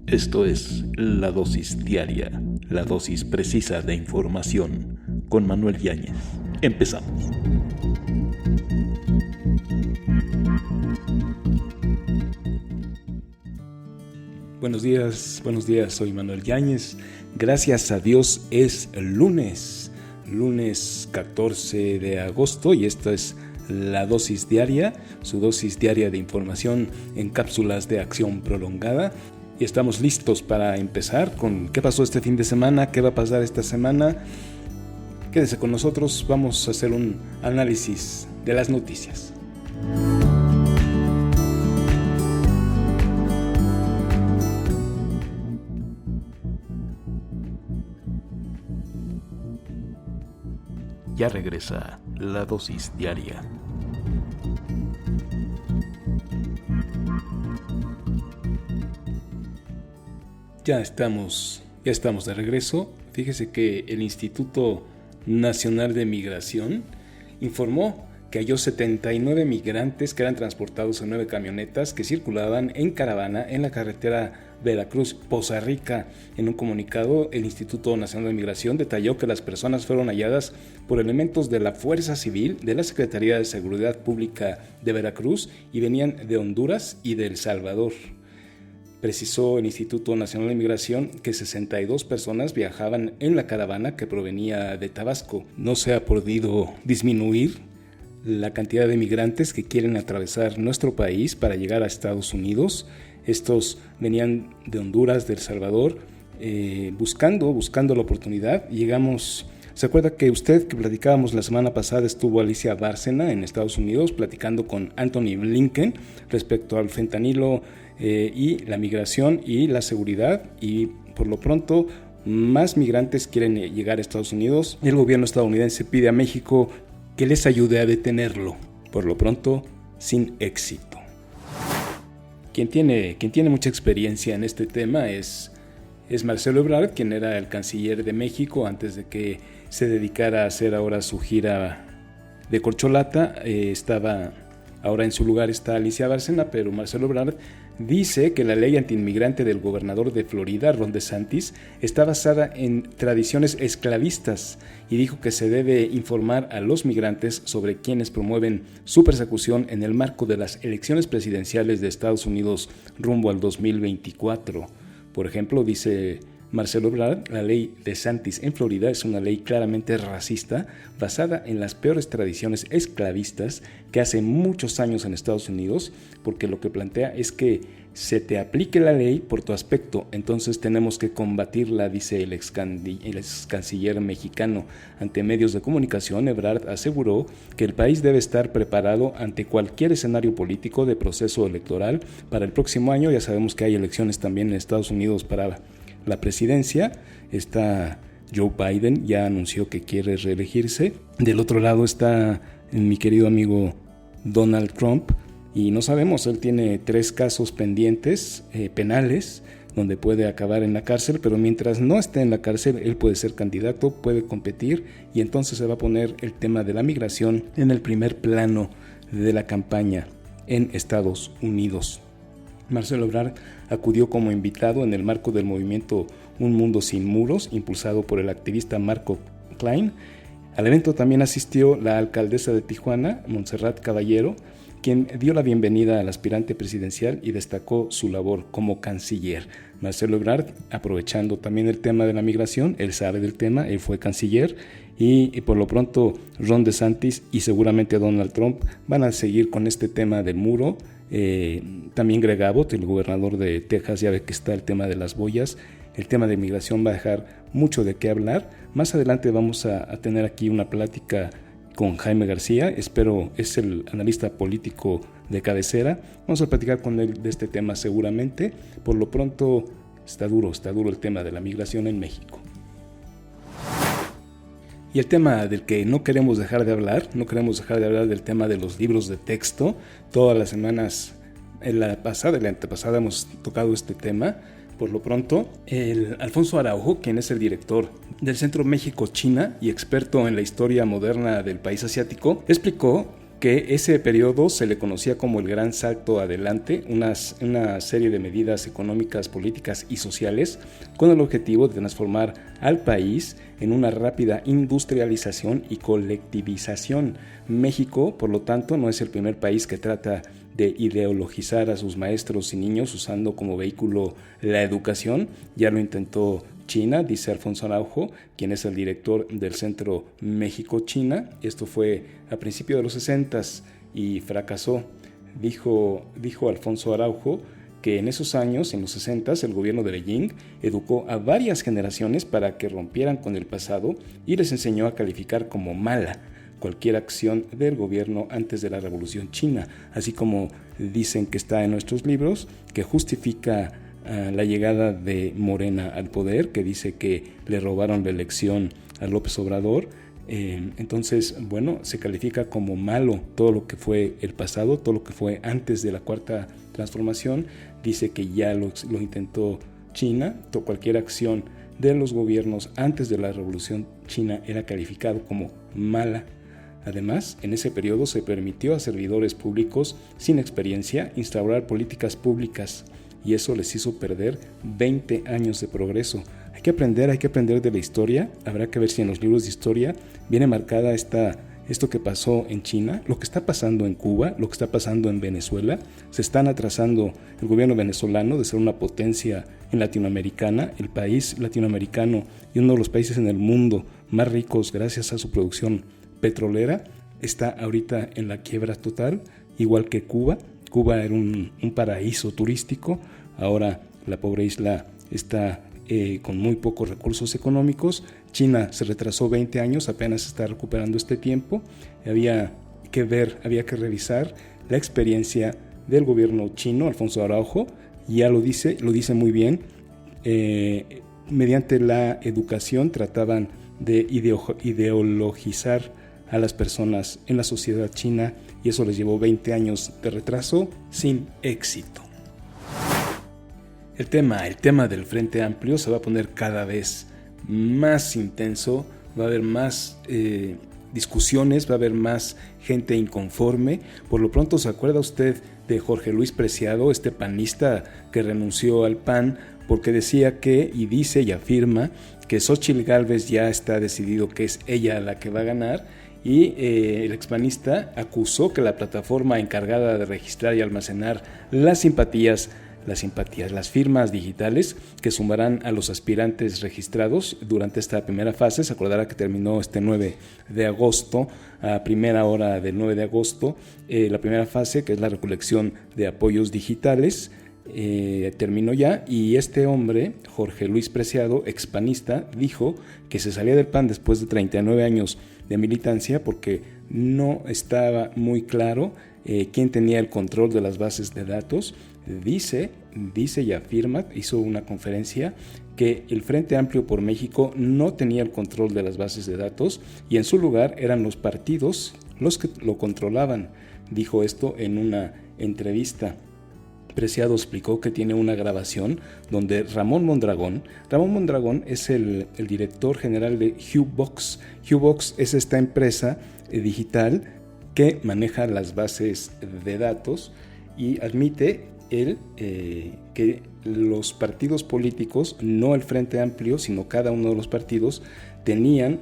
Esto es La Dosis Diaria, la dosis precisa de información, con Manuel Yáñez. Empezamos. Buenos días, soy Manuel Yáñez. Gracias a Dios es lunes 14 de agosto y esta es La Dosis Diaria, su dosis diaria de información en cápsulas de acción prolongada. Y estamos listos para empezar con qué pasó este fin de semana, qué va a pasar esta semana. Quédese con nosotros, vamos a hacer un análisis de las noticias. Ya regresa La Dosis Diaria. Ya estamos de regreso. Fíjese que el Instituto Nacional de Migración informó que halló 79 migrantes que eran transportados en 9 camionetas que circulaban en caravana en la carretera Veracruz-Poza Rica. En un comunicado, el Instituto Nacional de Migración detalló que las personas fueron halladas por elementos de la Fuerza Civil, de la Secretaría de Seguridad Pública de Veracruz y venían de Honduras y de El Salvador. Precisó el Instituto Nacional de Migración que 62 personas viajaban en la caravana que provenía de Tabasco. No se ha podido disminuir la cantidad de migrantes que quieren atravesar nuestro país para llegar a Estados Unidos. Estos venían de Honduras, de El Salvador, buscando la oportunidad. Llegamos. ¿Se acuerda que platicábamos la semana pasada, estuvo Alicia Bárcena en Estados Unidos platicando con Anthony Blinken respecto al fentanilo y la migración y la seguridad? Y por lo pronto más migrantes quieren llegar a Estados Unidos. El gobierno estadounidense pide a México que les ayude a detenerlo. Por lo pronto, sin éxito. Quien tiene mucha experiencia en este tema es Marcelo Ebrard, quien era el canciller de México antes de que se dedicara a hacer ahora su gira de corcholata. Ahora en su lugar está Alicia Bárcena, pero Marcelo Ebrard dice que la ley antiinmigrante del gobernador de Florida, Ron DeSantis, está basada en tradiciones esclavistas y dijo que se debe informar a los migrantes sobre quienes promueven su persecución en el marco de las elecciones presidenciales de Estados Unidos rumbo al 2024. Por ejemplo, dice Marcelo Ebrard, la ley DeSantis en Florida es una ley claramente racista, basada en las peores tradiciones esclavistas que hace muchos años en Estados Unidos, porque lo que plantea es que se te aplique la ley por tu aspecto, entonces tenemos que combatirla, dice el ex canciller mexicano. Ante medios de comunicación, Ebrard aseguró que el país debe estar preparado ante cualquier escenario político de proceso electoral para el próximo año. Ya sabemos que hay elecciones también en Estados Unidos para la presidencia. Está Joe Biden, ya anunció que quiere reelegirse. Del otro lado está mi querido amigo Donald Trump, y no sabemos, él tiene 3 casos pendientes penales donde puede acabar en la cárcel, pero mientras no esté en la cárcel, él puede ser candidato, puede competir, y entonces se va a poner el tema de la migración en el primer plano de la campaña en Estados Unidos. Marcelo Ebrard acudió como invitado en el marco del movimiento Un Mundo Sin Muros, impulsado por el activista Marco Klein. Al evento también asistió la alcaldesa de Tijuana, Montserrat Caballero, quien dio la bienvenida al aspirante presidencial y destacó su labor como canciller. Marcelo Ebrard, aprovechando también el tema de la migración, él sabe del tema, él fue canciller, y por lo pronto Ron DeSantis y seguramente Donald Trump van a seguir con este tema del muro. También Greg Abbott, el gobernador de Texas, ya ve que está el tema de las boyas. El tema de migración va a dejar mucho de qué hablar. Más adelante vamos a tener aquí una plática con Jaime García, es el analista político de cabecera. Vamos a platicar con él de este tema seguramente. Por lo pronto está duro el tema de la migración en México. Y el tema del que no queremos dejar de hablar del tema de los libros de texto. Todas las semanas, en la pasada y la antepasada hemos tocado este tema. Por lo pronto, el Alfonso Araujo, quien es el director del Centro México-China y experto en la historia moderna del país asiático, explicó que ese periodo se le conocía como el Gran Salto Adelante, una serie de medidas económicas, políticas y sociales con el objetivo de transformar al país en una rápida industrialización y colectivización. México, por lo tanto, no es el primer país que trata de ideologizar a sus maestros y niños usando como vehículo la educación. Ya lo intentó China, dice Alfonso Araujo, quien es el director del Centro México-China. Esto fue a principios de los 60s y fracasó. Dijo Alfonso Araujo que en esos años, en los 60s, el gobierno de Beijing educó a varias generaciones para que rompieran con el pasado y les enseñó a calificar como mala cualquier acción del gobierno antes de la Revolución China, así como dicen que está en nuestros libros, que justifica la llegada de Morena al poder, que dice que le robaron la elección a López Obrador. Entonces, bueno, se califica como malo todo lo que fue el pasado, todo lo que fue antes de la Cuarta Transformación. Dice que ya lo intentó China, cualquier acción de los gobiernos antes de la Revolución China era calificado como mala. Además, en ese periodo se permitió a servidores públicos sin experiencia instaurar políticas públicas y eso les hizo perder 20 años de progreso. Hay que aprender de la historia. Habrá que ver si en los libros de historia viene marcada esto que pasó en China, lo que está pasando en Cuba, lo que está pasando en Venezuela. Se están atrasando el gobierno venezolano de ser una potencia en latinoamericana, el país latinoamericano y uno de los países en el mundo más ricos gracias a su producción petrolera, está ahorita en la quiebra total, igual que Cuba. Cuba era un paraíso turístico, ahora la pobre isla está con muy pocos recursos económicos. China se retrasó 20 años, apenas está recuperando este tiempo. Había que revisar la experiencia del gobierno chino. Alfonso Araujo ya lo dice muy bien. Mediante la educación trataban de ideologizar a las personas en la sociedad china y eso les llevó 20 años de retraso sin éxito. El tema del Frente Amplio se va a poner cada vez más intenso, va a haber más discusiones, va a haber más gente inconforme. Por lo pronto, ¿se acuerda usted de Jorge Luis Preciado, este panista que renunció al PAN porque decía que, y dice y afirma, que Xóchitl Gálvez ya está decidido que es ella la que va a ganar? Y el expanista acusó que la plataforma encargada de registrar y almacenar las firmas digitales que sumarán a los aspirantes registrados durante esta primera fase. Se acordará que terminó este 9 de agosto, a primera hora del 9 de agosto, la primera fase, que es la recolección de apoyos digitales, terminó ya, y este hombre, Jorge Luis Preciado, expanista, dijo que se salía del PAN después de 39 años de militancia porque no estaba muy claro quién tenía el control de las bases de datos. Dice y afirma, hizo una conferencia, que el Frente Amplio por México no tenía el control de las bases de datos y en su lugar eran los partidos los que lo controlaban. Dijo esto en una entrevista. Preciado explicó que tiene una grabación donde Ramón Mondragón es el director general de Hubox. Hubox es esta empresa digital que maneja las bases de datos y admite él que los partidos políticos, no el Frente Amplio, sino cada uno de los partidos, tenían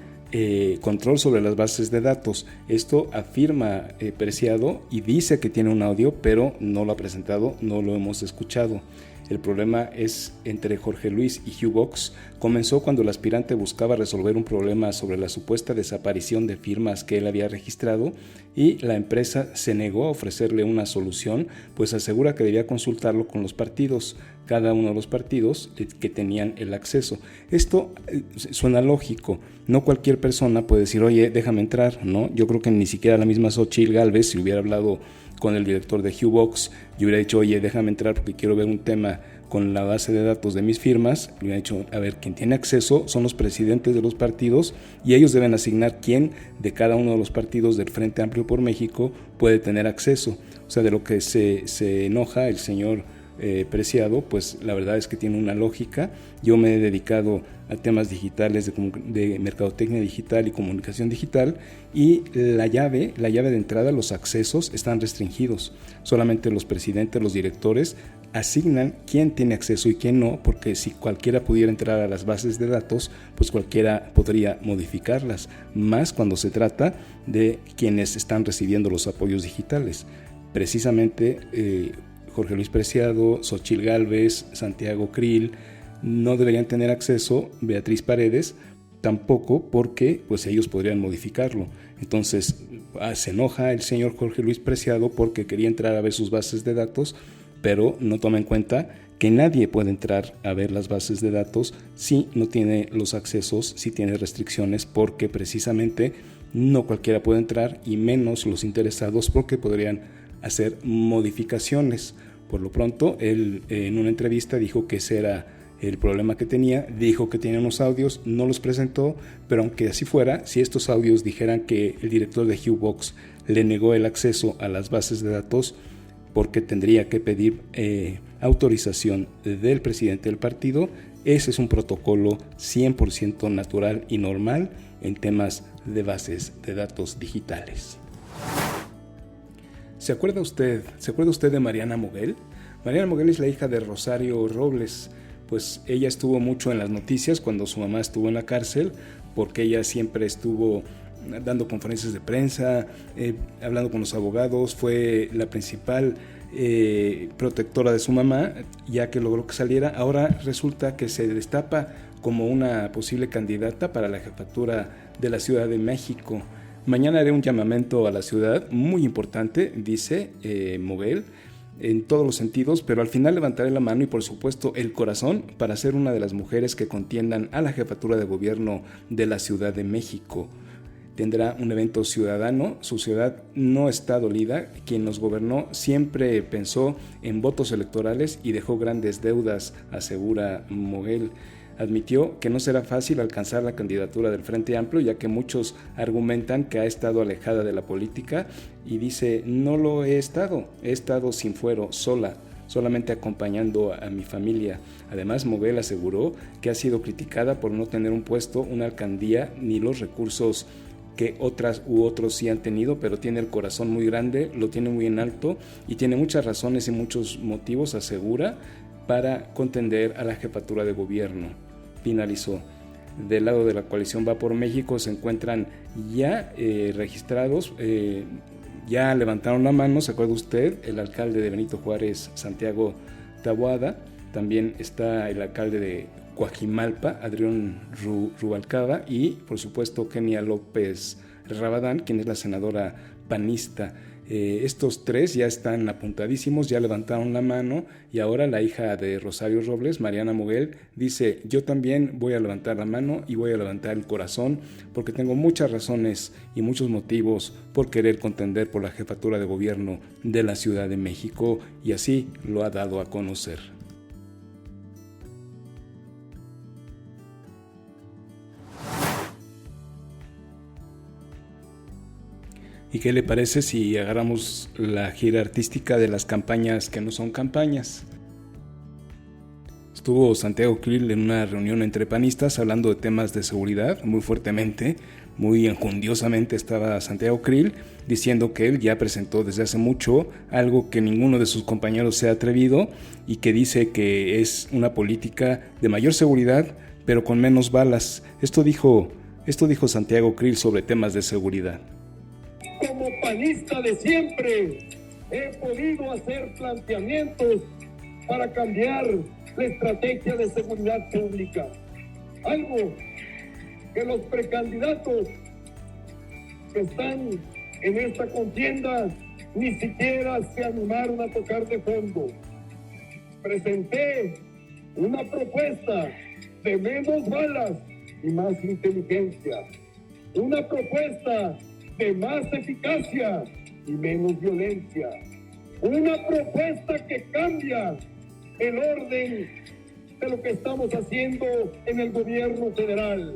control sobre las bases de datos. Esto afirma Preciado y dice que tiene un audio, pero no lo ha presentado, no lo hemos escuchado. El problema es entre Jorge Luis y Hubox. Comenzó cuando el aspirante buscaba resolver un problema sobre la supuesta desaparición de firmas que él había registrado y la empresa se negó a ofrecerle una solución, pues asegura que debía consultarlo con los partidos, cada uno de los partidos que tenían el acceso. Esto suena lógico. No cualquier persona puede decir, oye, déjame entrar, ¿no? Yo creo que ni siquiera la misma Xóchitl Gálvez, si hubiera hablado con el director de Hubox, yo hubiera dicho, oye, déjame entrar porque quiero ver un tema con la base de datos de mis firmas. Le hubiera dicho, a ver, quien tiene acceso son los presidentes de los partidos y ellos deben asignar quién de cada uno de los partidos del Frente Amplio por México puede tener acceso. O sea, de lo que se enoja el señor Preciado, pues la verdad es que tiene una lógica. Yo me he dedicado a temas digitales de mercadotecnia digital y comunicación digital, y la llave de entrada, los accesos están restringidos. Solamente los presidentes, los directores asignan quién tiene acceso y quién no, porque si cualquiera pudiera entrar a las bases de datos, pues cualquiera podría modificarlas, más cuando se trata de quienes están recibiendo los apoyos digitales. Precisamente Jorge Luis Preciado, Xochitl Gálvez, Santiago Krill no deberían tener acceso, Beatriz Paredes tampoco, porque pues ellos podrían modificarlo. Entonces se enoja el señor Jorge Luis Preciado porque quería entrar a ver sus bases de datos, pero no toma en cuenta que nadie puede entrar a ver las bases de datos si no tiene los accesos, si tiene restricciones, porque precisamente no cualquiera puede entrar, y menos los interesados, porque podrían hacer modificaciones. Por lo pronto, él en una entrevista dijo que ese era el problema que tenía, dijo que tenía unos audios, no los presentó, pero aunque así fuera, si estos audios dijeran que el director de Hubox le negó el acceso a las bases de datos, porque tendría que pedir autorización del presidente del partido, ese es un protocolo 100% natural y normal en temas de bases de datos digitales. ¿Se acuerda usted de Mariana Moguel? Mariana Moguel es la hija de Rosario Robles. Pues ella estuvo mucho en las noticias cuando su mamá estuvo en la cárcel, porque ella siempre estuvo dando conferencias de prensa, hablando con los abogados, fue la principal protectora de su mamá, ya que logró que saliera. Ahora resulta que se destapa como una posible candidata para la jefatura de la Ciudad de México. Mañana haré un llamamiento a la ciudad muy importante, dice Moguel, en todos los sentidos, pero al final levantaré la mano y por supuesto el corazón para ser una de las mujeres que contiendan a la jefatura de gobierno de la Ciudad de México. Tendrá un evento ciudadano, su ciudad no está dolida, quien nos gobernó siempre pensó en votos electorales y dejó grandes deudas, asegura Moguel. Admitió que no será fácil alcanzar la candidatura del Frente Amplio, ya que muchos argumentan que ha estado alejada de la política, y dice: no lo he estado sin fuero, solamente acompañando a mi familia. Además, Moguel aseguró que ha sido criticada por no tener un puesto, una alcaldía, ni los recursos que otras u otros sí han tenido, pero tiene el corazón muy grande, lo tiene muy en alto y tiene muchas razones y muchos motivos, asegura, para contender a la jefatura de gobierno. Finalizó. Del lado de la coalición Va por México se encuentran ya registrados, ya levantaron la mano, ¿se acuerda usted? El alcalde de Benito Juárez, Santiago Taboada, también está el alcalde de Coajimalpa, Adrián Rubalcaba, y por supuesto Kenia López Rabadán, quien es la senadora panista. Estos tres ya están apuntadísimos, ya levantaron la mano, y ahora la hija de Rosario Robles, Mariana Moguel, dice: yo también voy a levantar la mano y voy a levantar el corazón, porque tengo muchas razones y muchos motivos por querer contender por la jefatura de gobierno de la Ciudad de México, y así lo ha dado a conocer. ¿Y qué le parece si agarramos la gira artística de las campañas que no son campañas? Estuvo Santiago Krill en una reunión entre panistas hablando de temas de seguridad muy fuertemente, muy enjundiosamente estaba Santiago Krill diciendo que él ya presentó desde hace mucho algo que ninguno de sus compañeros se ha atrevido, y que dice que es una política de mayor seguridad pero con menos balas. Esto dijo Santiago Krill sobre temas de seguridad. Como panista de siempre, he podido hacer planteamientos para cambiar la estrategia de seguridad pública. Algo que los precandidatos que están en esta contienda ni siquiera se animaron a tocar de fondo. Presenté una propuesta de menos balas y más inteligencia. Una propuesta de más eficacia y menos violencia. Una propuesta que cambia el orden de lo que estamos haciendo en el gobierno federal,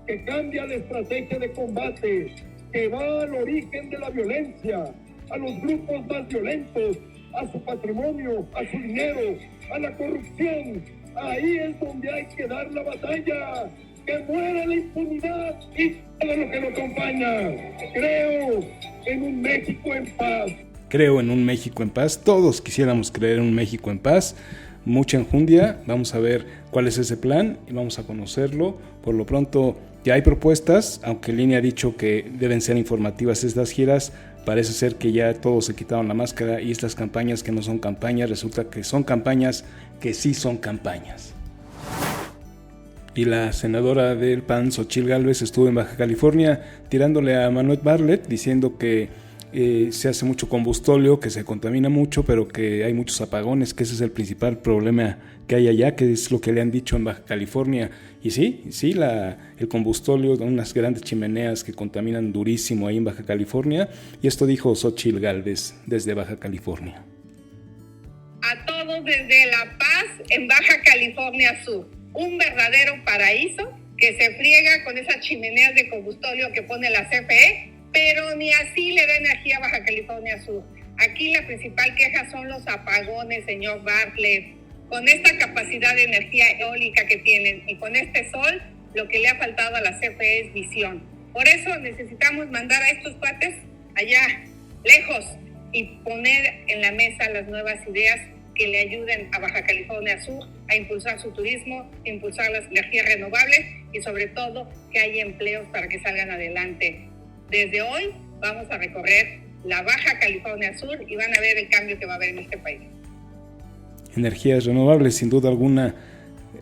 que cambia la estrategia de combate, que va al origen de la violencia, a los grupos más violentos, a su patrimonio, a su dinero, a la corrupción. Ahí es donde hay que dar la batalla. Que muera la impunidad y todo lo que lo acompaña. Creo en un México en paz. Creo en un México en paz. Todos quisiéramos creer en un México en paz. Mucha enjundia. Vamos a ver cuál es ese plan y vamos a conocerlo. Por lo pronto ya hay propuestas, aunque Lini ha dicho que deben ser informativas estas giras. Parece ser que ya todos se quitaron la máscara y estas campañas que no son campañas, resulta que son campañas que sí son campañas. Y la senadora del PAN, Xochitl Gálvez, estuvo en Baja California tirándole a Manuel Bartlett, diciendo que se hace mucho combustóleo, que se contamina mucho, pero que hay muchos apagones, que ese es el principal problema que hay allá, que es lo que le han dicho en Baja California. Y sí, el combustóleo, unas grandes chimeneas que contaminan durísimo ahí en Baja California. Y esto dijo Xochitl Gálvez desde Baja California. A todos desde La Paz, en Baja California Sur. Un verdadero paraíso que se friega con esas chimeneas de combustóleo que pone la CFE, pero ni así le da energía a Baja California Sur. Aquí la principal queja son los apagones, señor Bartlett. Con esta capacidad de energía eólica que tienen y con este sol, lo que le ha faltado a la CFE es visión. Por eso necesitamos mandar a estos cuates allá, lejos, y poner en la mesa las nuevas ideas que le ayuden a Baja California Sur a impulsar su turismo, impulsar las energías renovables y sobre todo que haya empleos para que salgan adelante. Desde hoy vamos a recorrer la Baja California Sur y van a ver el cambio que va a haber en este país. Energías renovables, sin duda alguna,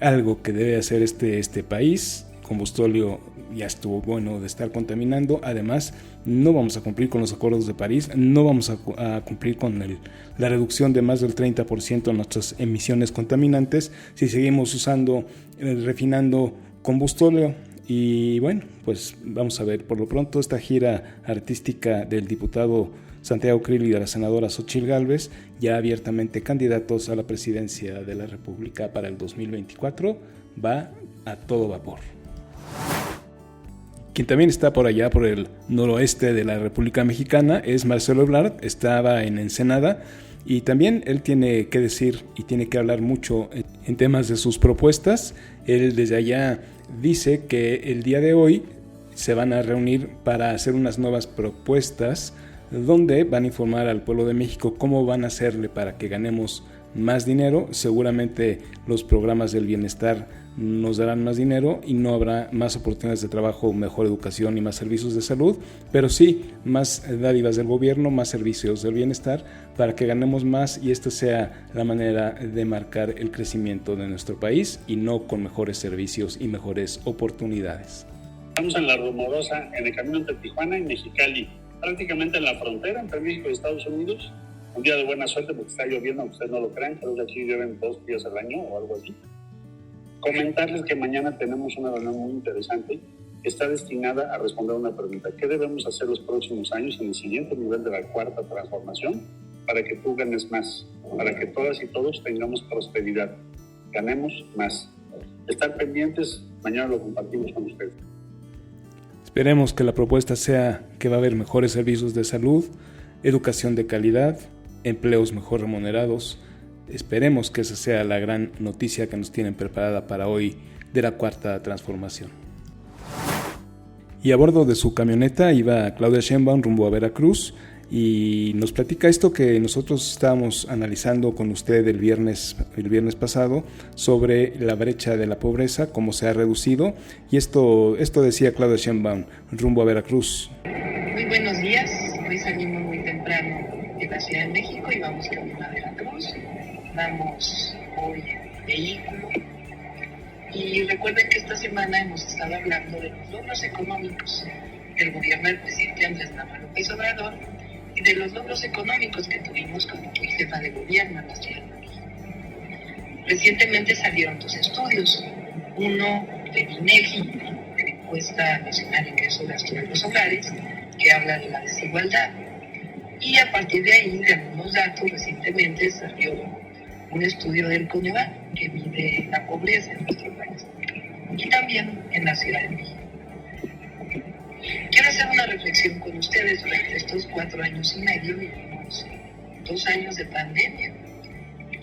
algo que debe hacer este país. Combustóleo ya estuvo bueno de estar contaminando. Además, no vamos a cumplir con los acuerdos de París, no vamos a cumplir con la reducción de más del 30% de nuestras emisiones contaminantes si seguimos usando, refinando combustóleo. Y bueno, pues vamos a ver por lo pronto esta gira artística del diputado Santiago Krill y de la senadora Xochitl Gálvez, ya abiertamente candidatos a la presidencia de la República para el 2024, va a todo vapor. Quien también está por allá, por el noroeste de la República Mexicana, es Marcelo Ebrard. Estaba en Ensenada y también él tiene que decir y tiene que hablar mucho en temas de sus propuestas. Él desde allá dice que el día de hoy se van a reunir para hacer unas nuevas propuestas donde van a informar al pueblo de México cómo van a hacerle para que ganemos más dinero. Seguramente los programas del bienestar nos darán más dinero y no habrá más oportunidades de trabajo, mejor educación y más servicios de salud, pero sí más dádivas del gobierno, más servicios del bienestar para que ganemos más y esta sea la manera de marcar el crecimiento de nuestro país y no con mejores servicios y mejores oportunidades. Estamos en La Rumorosa, en el camino entre Tijuana y Mexicali, prácticamente en la frontera entre México y Estados Unidos. Un día de buena suerte porque está lloviendo, aunque ustedes no lo crean, creo que aquí llueven 2 días al año o algo así. Comentarles que mañana tenemos una reunión muy interesante que está destinada a responder una pregunta. ¿Qué debemos hacer los próximos años en el siguiente nivel de la cuarta transformación para que tú ganes más? Para que todas y todos tengamos prosperidad, ganemos más. Estar pendientes, mañana lo compartimos con ustedes. Esperemos que la propuesta sea que va a haber mejores servicios de salud, educación de calidad, empleos mejor remunerados. Esperemos que esa sea la gran noticia que nos tienen preparada para hoy de la cuarta transformación. Y a bordo de su camioneta iba Claudia Sheinbaum rumbo a Veracruz y nos platica esto que nosotros estábamos analizando con usted el viernes pasado sobre la brecha de la pobreza, cómo se ha reducido, y esto decía Claudia Sheinbaum rumbo a Veracruz. Muy buenos días, hoy salimos muy temprano de la Ciudad de México y vamos camino a Veracruz. Damos hoy vehículo y recuerden que esta semana hemos estado hablando de los logros económicos del gobierno del presidente Andrés Manuel López Obrador y de los logros económicos que tuvimos como jefa de gobierno en la Ciudad de México. Recientemente salieron 2 estudios, uno de INEGI, de la Encuesta Nacional de Ingreso Gasto de los Hogares, que habla de la desigualdad, y a partir de ahí, de algunos datos, recientemente salió un estudio del Coneval que mide la pobreza en nuestro país y también en la Ciudad de México. Quiero hacer una reflexión con ustedes durante estos 4 años y medio. Vivimos 2 años de pandemia.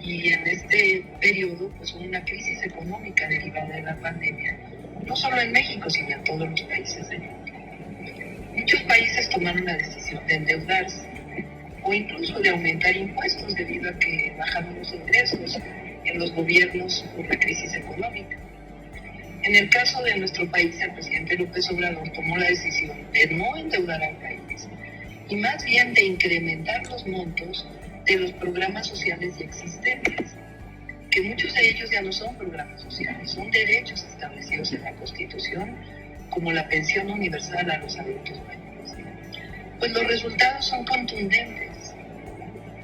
Y en este periodo, pues hubo una crisis económica derivada de la pandemia, no solo en México, sino en todos los países del mundo. Muchos países tomaron la decisión de endeudarse o incluso de aumentar impuestos debido a que bajaron los ingresos en los gobiernos por la crisis económica. En el caso de nuestro país, el presidente López Obrador tomó la decisión de no endeudar al país y más bien de incrementar los montos de los programas sociales ya existentes, que muchos de ellos ya no son programas sociales, son derechos establecidos en la Constitución, como la pensión universal a los adultos mayores. Pues los resultados son contundentes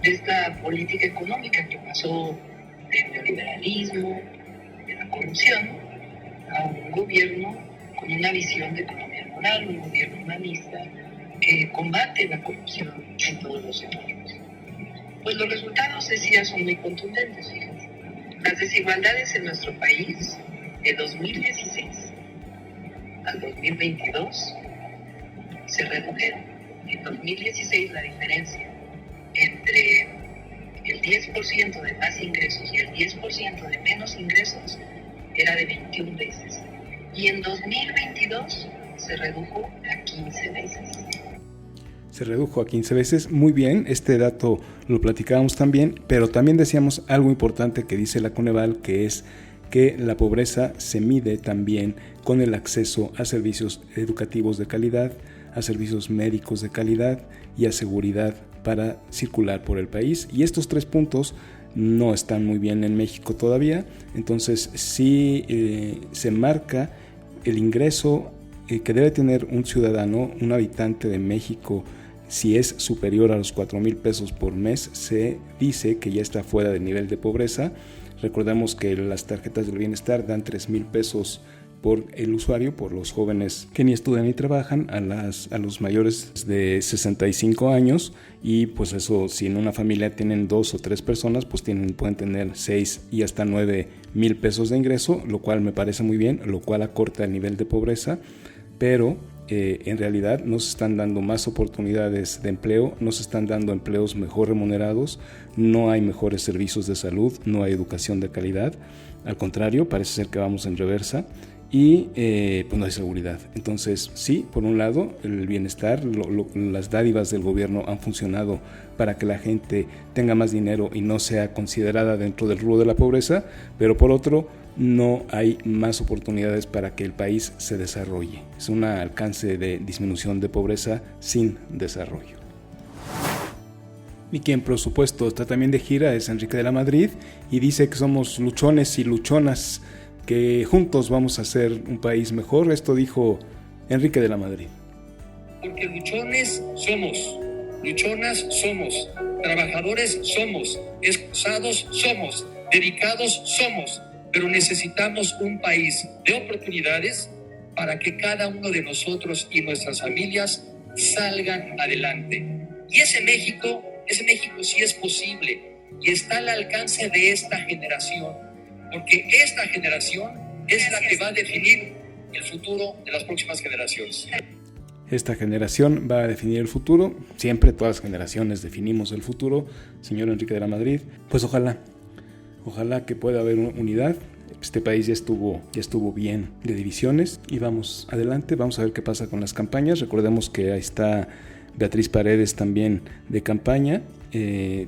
de esta política económica que pasó del neoliberalismo, de la corrupción, a un gobierno con una visión de economía moral, un gobierno humanista que combate la corrupción en todos los sectores. Pues los resultados, decía, son muy contundentes, fíjense. Las desigualdades en nuestro país de 2016 al 2022 se redujeron. En 2016 la diferencia entre el 10% de más ingresos y el 10% de menos ingresos era de 21 veces. Y en 2022 se redujo a 15 veces. Se redujo a 15 veces. Muy bien, este dato lo platicábamos también, pero también decíamos algo importante que dice la Coneval, que es que la pobreza se mide también con el acceso a servicios educativos de calidad, a servicios médicos de calidad y a seguridad para circular por el país. Y estos 3 puntos no están muy bien en México todavía. Entonces sí se marca el ingreso que debe tener un ciudadano, un habitante de México. Si es superior a los 4,000 pesos por mes, se dice que ya está fuera del nivel de pobreza. Recordemos que las tarjetas del bienestar dan 3,000 pesos por el usuario, por los jóvenes que ni estudian ni trabajan, a los mayores de 65 años, y pues eso, si en una familia tienen 2 o 3 personas, pues pueden tener 6 y hasta 9,000 pesos de ingreso, lo cual me parece muy bien, lo cual acorta el nivel de pobreza, pero en realidad no se están dando más oportunidades de empleo, no se están dando empleos mejor remunerados, no hay mejores servicios de salud, no hay educación de calidad, al contrario, parece ser que vamos en reversa. Y pues no hay seguridad. Entonces sí, por un lado el bienestar, las dádivas del gobierno han funcionado para que la gente tenga más dinero y no sea considerada dentro del rubro de la pobreza, pero por otro no hay más oportunidades para que el país se desarrolle. Es un alcance de disminución de pobreza sin desarrollo. Y quien por supuesto está también de gira es Enrique de la Madrid y dice que somos luchones y luchonas, que juntos vamos a hacer un país mejor. Esto dijo Enrique de la Madrid. Porque luchones somos, luchonas somos, trabajadores somos, esforzados somos, dedicados somos, pero necesitamos un país de oportunidades para que cada uno de nosotros y nuestras familias salgan adelante. Y ese México sí es posible y está al alcance de esta generación. Porque esta generación es la que va a definir el futuro de las próximas generaciones. Esta generación va a definir el futuro. Siempre todas las generaciones definimos el futuro, señor Enrique de la Madrid. Pues ojalá que pueda haber unidad. Este país ya estuvo bien de divisiones y vamos adelante. Vamos a ver qué pasa con las campañas. Recordemos que ahí está Beatriz Paredes también de campaña.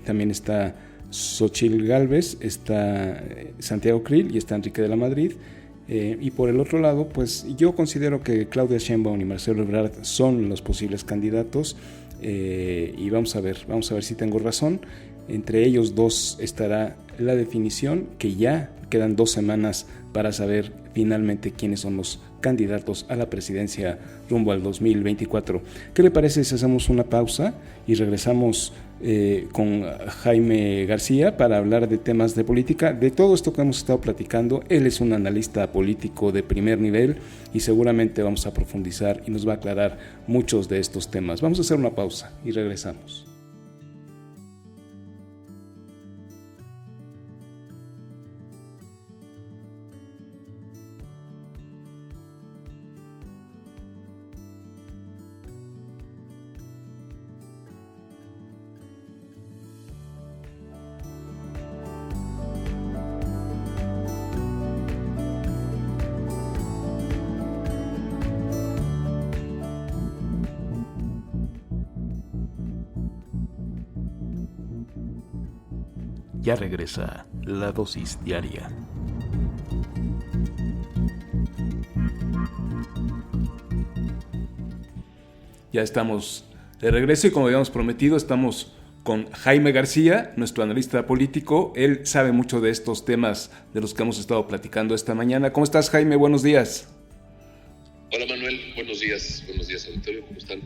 También está Xochitl Gálvez, está Santiago Krill y está Enrique de la Madrid. Y por el otro lado, pues yo considero que Claudia Sheinbaum y Marcelo Ebrard son los posibles candidatos, y vamos a ver si tengo razón. Entre ellos dos estará la definición, que ya quedan 2 semanas para saber finalmente quiénes son los candidatos a la presidencia rumbo al 2024. ¿Qué le parece si hacemos una pausa y regresamos con Jaime García para hablar de temas de política, de todo esto que hemos estado platicando? Él es un analista político de primer nivel y seguramente vamos a profundizar y nos va a aclarar muchos de estos temas. Vamos a hacer una pausa y regresamos. Ya regresa la dosis diaria. Ya estamos de regreso y como habíamos prometido, estamos con Jaime García, nuestro analista político. Él sabe mucho de estos temas de los que hemos estado platicando esta mañana. ¿Cómo estás, Jaime? Buenos días. Hola, Manuel. Buenos días, auditorio. ¿Cómo están?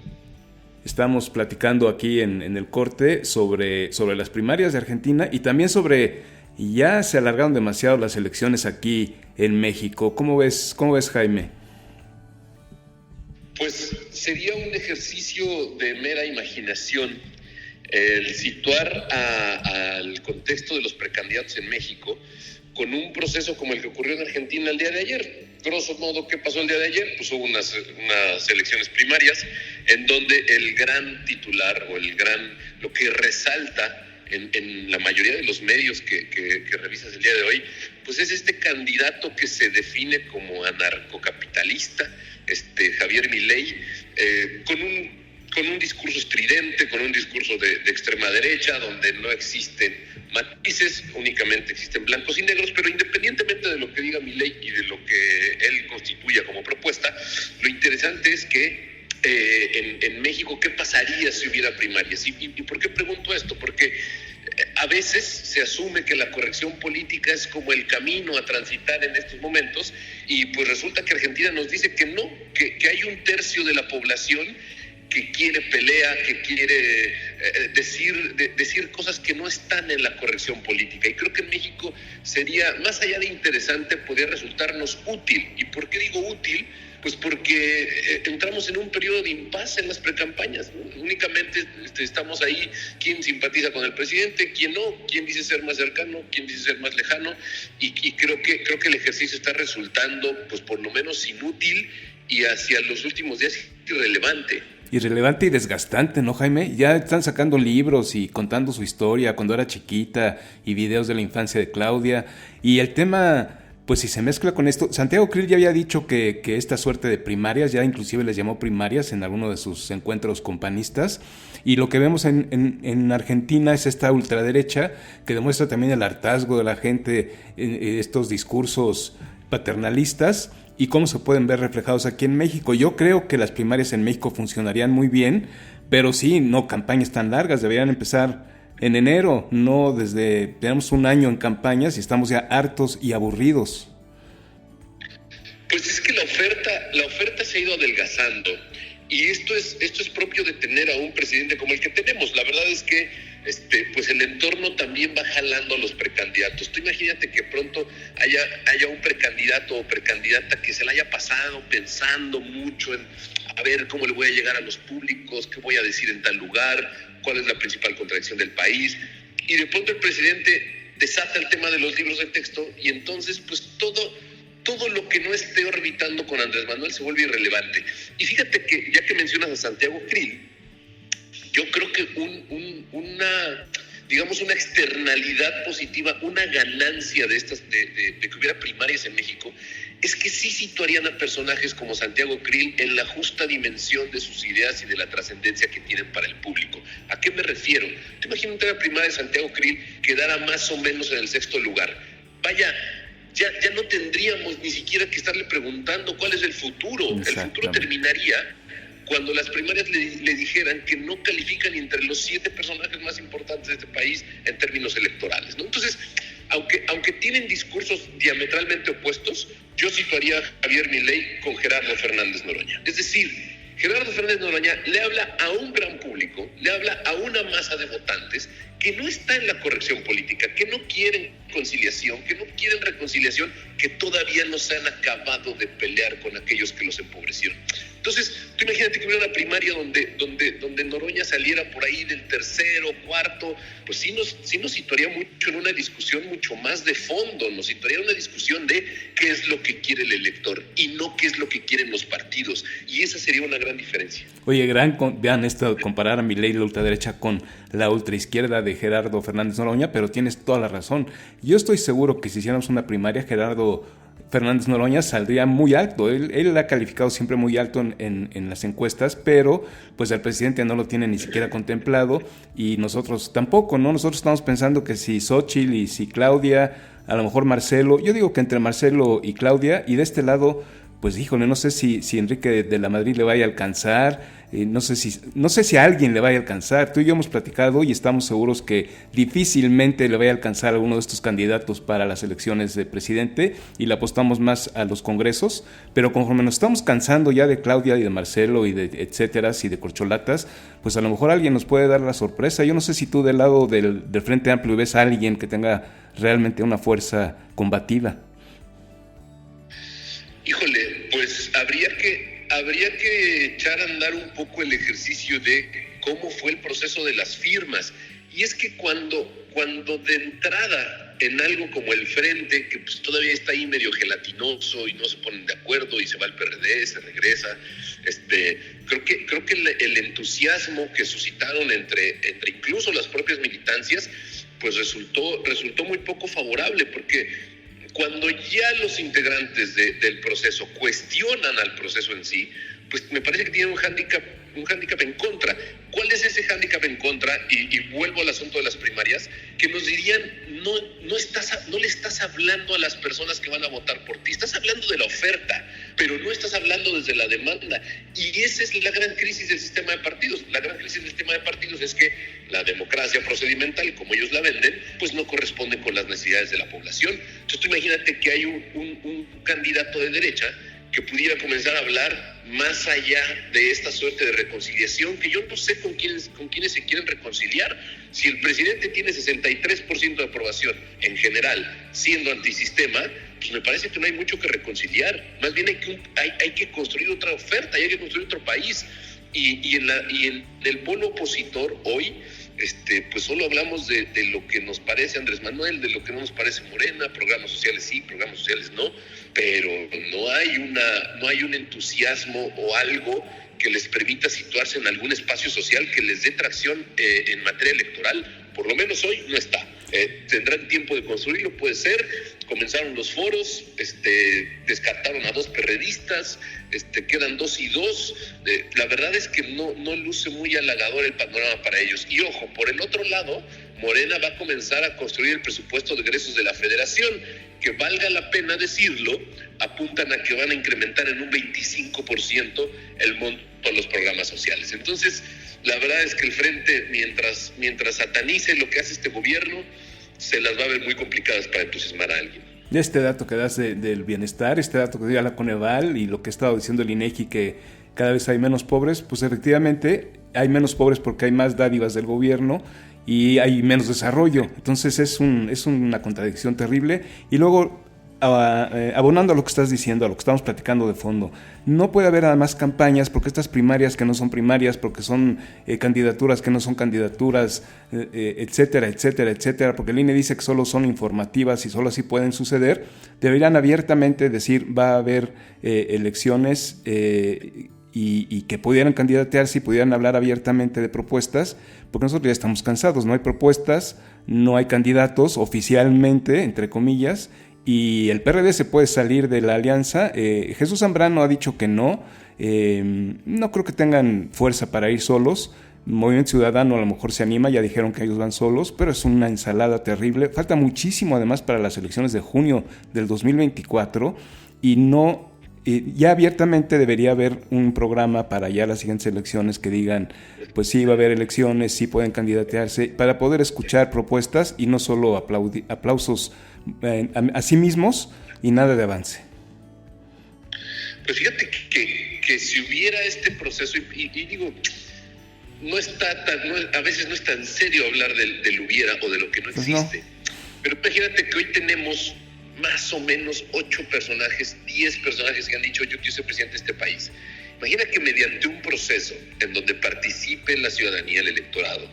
Estamos platicando aquí en el corte sobre las primarias de Argentina y también ya se alargaron demasiado las elecciones aquí en México. ¿Cómo ves, Jaime? Pues sería un ejercicio de mera imaginación el situar al contexto de los precandidatos en México con un proceso como el que ocurrió en Argentina el día de ayer. Grosso modo, ¿qué pasó el día de ayer? Pues hubo unas elecciones primarias en donde el gran titular o lo que resalta en la mayoría de los medios que revisas el día de hoy, pues es este candidato que se define como anarcocapitalista, Javier Milei, con un discurso estridente, con un discurso de extrema derecha, donde no existen matices, únicamente existen blancos y negros, pero independientemente de lo que diga Milei y de lo que él constituya como propuesta, lo interesante es que en México, ¿qué pasaría si hubiera primarias? ¿Y por qué pregunto esto? Porque a veces se asume que la corrección política es como el camino a transitar en estos momentos y pues resulta que Argentina nos dice que no, que hay un tercio de la población que quiere pelea, que quiere decir cosas que no están en la corrección política. Y creo que en México sería, más allá de interesante, podría resultarnos útil. ¿Y por qué digo útil? Pues porque entramos en un periodo de impasse en las precampañas, ¿no? Únicamente estamos ahí, quién simpatiza con el presidente, quién no, quién dice ser más cercano, quién dice ser más lejano, y creo que el ejercicio está resultando, pues por lo menos inútil y hacia los últimos días irrelevante. Irrelevante y desgastante, ¿no, Jaime? Ya están sacando libros y contando su historia cuando era chiquita y videos de la infancia de Claudia. Y el tema, pues si se mezcla con esto, Santiago Krill ya había dicho que esta suerte de primarias, ya inclusive les llamó primarias en alguno de sus encuentros con panistas. Y lo que vemos en Argentina es esta ultraderecha que demuestra también el hartazgo de la gente en estos discursos paternalistas y cómo se pueden ver reflejados aquí en México. Yo creo que las primarias en México funcionarían muy bien, pero sí, no campañas tan largas, deberían empezar en enero, no tenemos un año en campañas y estamos ya hartos y aburridos. Pues es que la oferta se ha ido adelgazando y esto es propio de tener a un presidente como el que tenemos. La verdad es que pues el entorno también va jalando a los precandidatos. Tú imagínate que pronto haya un precandidato o precandidata que se la haya pasado pensando mucho en a ver cómo le voy a llegar a los públicos, qué voy a decir en tal lugar, cuál es la principal contradicción del país, y de pronto el presidente desata el tema de los libros de texto y entonces pues todo lo que no esté orbitando con Andrés Manuel se vuelve irrelevante. Y fíjate que ya que mencionas a Santiago Krill, yo creo que una externalidad positiva, una ganancia de que hubiera primarias en México, es que sí situarían a personajes como Santiago Krill en la justa dimensión de sus ideas y de la trascendencia que tienen para el público. ¿A qué me refiero? Te imaginas una primaria de Santiago Krill quedara más o menos en el 6º lugar. Vaya, ya no tendríamos ni siquiera que estarle preguntando cuál es el futuro. El futuro terminaría cuando las primarias le dijeran que no califican entre los 7 personajes más importantes de este país en términos electorales, ¿no? Entonces, aunque tienen discursos diametralmente opuestos, yo situaría a Javier Milei con Gerardo Fernández Noroña. Es decir, Gerardo Fernández Noroña le habla a un gran público, le habla a una masa de votantes que no está en la corrección política, que no quieren conciliación, que no quieren reconciliación, que todavía no se han acabado de pelear con aquellos que los empobrecieron. Entonces, tú imagínate que hubiera una primaria donde Noroña saliera por ahí del 3º, 4º, pues sí nos situaría mucho en una discusión mucho más de fondo, nos situaría en una discusión de qué es lo que quiere el elector y no qué es lo que quieren los partidos, y esa sería una gran diferencia. Oye, vean esto, comparar a Milei y la ultraderecha con la ultraizquierda de Gerardo Fernández Noroña, pero tienes toda la razón. Yo estoy seguro que si hiciéramos una primaria, Gerardo Fernández Noroña saldría muy alto. Él ha calificado siempre muy alto en las encuestas, pero pues el presidente no lo tiene ni siquiera contemplado y nosotros tampoco, ¿no? Nosotros estamos pensando que si Xóchitl y si Claudia, a lo mejor Marcelo, yo digo que entre Marcelo y Claudia, y de este lado, pues híjole, no sé si Enrique de la Madrid le vaya a alcanzar, no sé si a alguien le vaya a alcanzar. Tú y yo hemos platicado y estamos seguros que difícilmente le vaya a alcanzar a alguno de estos candidatos para las elecciones de presidente y le apostamos más a los congresos, pero conforme nos estamos cansando ya de Claudia y de Marcelo y de etcétera y de corcholatas, pues a lo mejor alguien nos puede dar la sorpresa. Yo no sé si tú del lado del Frente Amplio ves a alguien que tenga realmente una fuerza combativa. Híjole, pues habría que echar a andar un poco el ejercicio de cómo fue el proceso de las firmas. Y es que cuando de entrada en algo como el Frente, que pues todavía está ahí medio gelatinoso y no se ponen de acuerdo y se va el PRD, se regresa, creo que el entusiasmo que suscitaron entre incluso las propias militancias, pues resultó muy poco favorable, porque cuando ya los integrantes del proceso cuestionan al proceso en sí, pues me parece que tienen un hándicap en contra. ¿Cuál es ese hándicap en contra? Y vuelvo al asunto de las primarias, que nos dirían, no le estás hablando a las personas que van a votar por ti, estás hablando de la oferta, pero no estás hablando desde la demanda. Y esa es la gran crisis del sistema de partidos. La gran crisis del sistema de partidos es que la democracia procedimental, como ellos la venden, pues no corresponde con las necesidades de la población. Entonces tú imagínate que hay un candidato de derecha que pudiera comenzar a hablar más allá de esta suerte de reconciliación, que yo no sé con quiénes se quieren reconciliar. Si el presidente tiene 63% de aprobación en general, siendo antisistema, pues me parece que no hay mucho que reconciliar. Más bien hay que construir otra oferta, hay que construir otro país. Y en el polo opositor hoy, pues solo hablamos de lo que nos parece Andrés Manuel, de lo que no nos parece Morena, programas sociales sí, programas sociales no, pero no hay un entusiasmo o algo que les permita situarse en algún espacio social que les dé tracción en materia electoral. Por lo menos hoy no está. Tendrán tiempo de construirlo, puede ser. Comenzaron los foros, descartaron a 2 perredistas, quedan 2 y 2. La verdad es que no luce muy halagador el panorama para ellos. Y ojo, por el otro lado, Morena va a comenzar a construir el presupuesto de egresos de la Federación, que valga la pena decirlo, apuntan a que van a incrementar en un 25% el monto de los programas sociales. Entonces, la verdad es que el Frente, mientras satanice lo que hace este gobierno, se las va a ver muy complicadas para entusiasmar a alguien. Este dato que das del bienestar, este dato que dio la Coneval y lo que ha estado diciendo el INEGI, que cada vez hay menos pobres, pues efectivamente hay menos pobres porque hay más dádivas del gobierno y hay menos desarrollo. Entonces es una contradicción terrible. Y luego, abonando a lo que estás diciendo, a lo que estamos platicando de fondo, no puede haber además campañas porque estas primarias que no son primarias, porque son candidaturas que no son candidaturas, etcétera, etcétera, etcétera, porque el INE dice que solo son informativas y solo así pueden suceder. Deberían abiertamente decir va a haber elecciones y que pudieran candidatearse y pudieran hablar abiertamente de propuestas, porque nosotros ya estamos cansados, no hay propuestas, no hay candidatos oficialmente, entre comillas, y el PRD se puede salir de la alianza. Jesús Zambrano ha dicho que no creo que tengan fuerza para ir solos. Movimiento Ciudadano a lo mejor se anima, ya dijeron que ellos van solos, pero es una ensalada terrible. Falta muchísimo además para las elecciones de junio del 2024 y ya abiertamente debería haber un programa para ya las siguientes elecciones que digan, pues sí va a haber elecciones, sí pueden candidatearse, para poder escuchar propuestas y no solo aplausos a sí mismos y nada de avance. Pues fíjate que si hubiera este proceso, y digo, a veces no es tan serio hablar del hubiera o de lo que no existe, no. Pero imagínate que hoy tenemos más o menos 8 personajes, 10 personajes que han dicho yo quiero ser presidente de este país. Imagina que mediante un proceso en donde participe la ciudadanía, el electorado,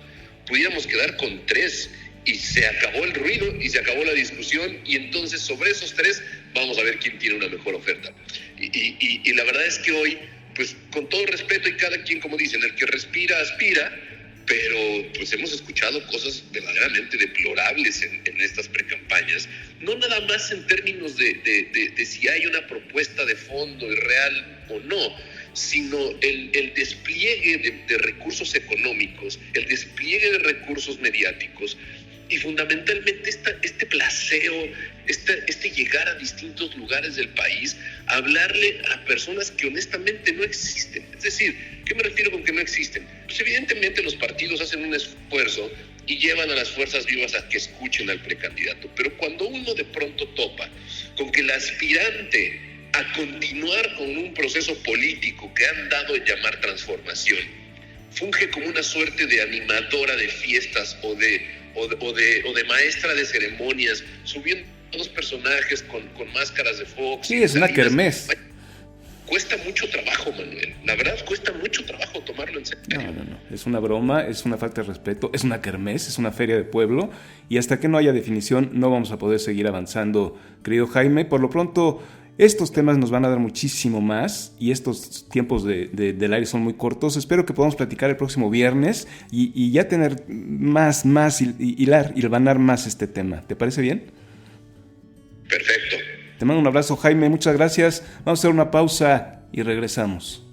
pudiéramos quedar con 3 y se acabó el ruido y se acabó la discusión y entonces sobre esos 3 vamos a ver quién tiene una mejor oferta. Y la verdad es que hoy, pues con todo respeto y cada quien, como dicen, el que respira aspira, pero pues hemos escuchado cosas verdaderamente deplorables en estas precampañas, no nada más en términos de si hay una propuesta de fondo y real o no, sino el despliegue de recursos económicos, el despliegue de recursos mediáticos y fundamentalmente este placeo, este llegar a distintos lugares del país, hablarle a personas que honestamente no existen. Es decir, ¿qué me refiero con que no existen? Pues evidentemente los partidos hacen un esfuerzo y llevan a las fuerzas vivas a que escuchen al precandidato, pero cuando uno de pronto topa con que el aspirante a continuar con un proceso político que han dado en llamar transformación funge como una suerte de animadora de fiestas o de maestra de ceremonias, subiendo a dos personajes con máscaras de Fox. Sí, es una kermés. Cuesta mucho trabajo, Manuel. La verdad, cuesta mucho trabajo tomarlo en serio. No. Es una broma, es una falta de respeto, es una kermés, es una feria de pueblo. Y hasta que no haya definición, no vamos a poder seguir avanzando, querido Jaime. Por lo pronto, estos temas nos van a dar muchísimo más y estos tiempos del aire son muy cortos. Espero que podamos platicar el próximo viernes y ya tener más hilvanar más este tema. ¿Te parece bien? Perfecto. Te mando un abrazo, Jaime. Muchas gracias. Vamos a hacer una pausa y regresamos.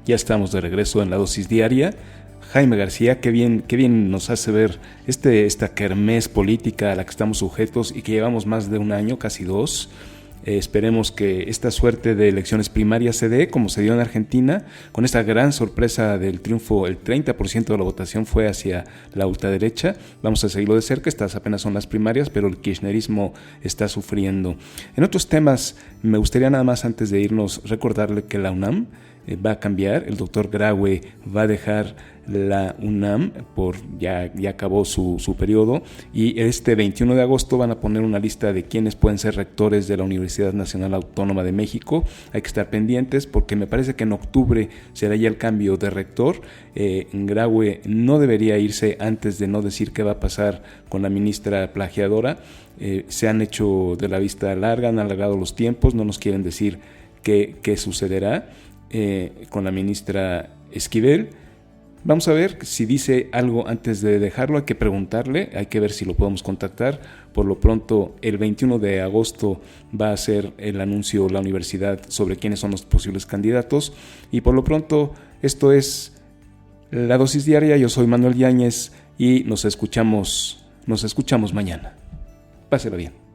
Ya estamos de regreso en la dosis diaria. Jaime García, qué bien nos hace ver esta kermés política a la que estamos sujetos y que llevamos más de un año, casi 2. Esperemos que esta suerte de elecciones primarias se dé como se dio en Argentina, con esta gran sorpresa del triunfo. El 30% de la votación fue hacia la ultraderecha. Vamos a seguirlo de cerca, estas apenas son las primarias, pero el kirchnerismo está sufriendo. En otros temas, me gustaría nada más antes de irnos recordarle que la UNAM va a cambiar. El doctor Graue va a dejar la UNAM, ya acabó su periodo, y este 21 de agosto van a poner una lista de quiénes pueden ser rectores de la Universidad Nacional Autónoma de México. Hay que estar pendientes porque me parece que en octubre será ya el cambio de rector. Graue no debería irse antes de no decir qué va a pasar con la ministra plagiadora. Se han hecho de la vista larga, han alargado los tiempos, no nos quieren decir qué sucederá con la ministra Esquivel. Vamos a ver si dice algo antes de dejarlo. Hay que preguntarle, hay que ver si lo podemos contactar. Por lo pronto, el 21 de agosto va a ser el anuncio la universidad sobre quiénes son los posibles candidatos. Y por lo pronto, esto es La Dosis Diaria. Yo soy Manuel Yáñez y nos escuchamos mañana. Pásela bien.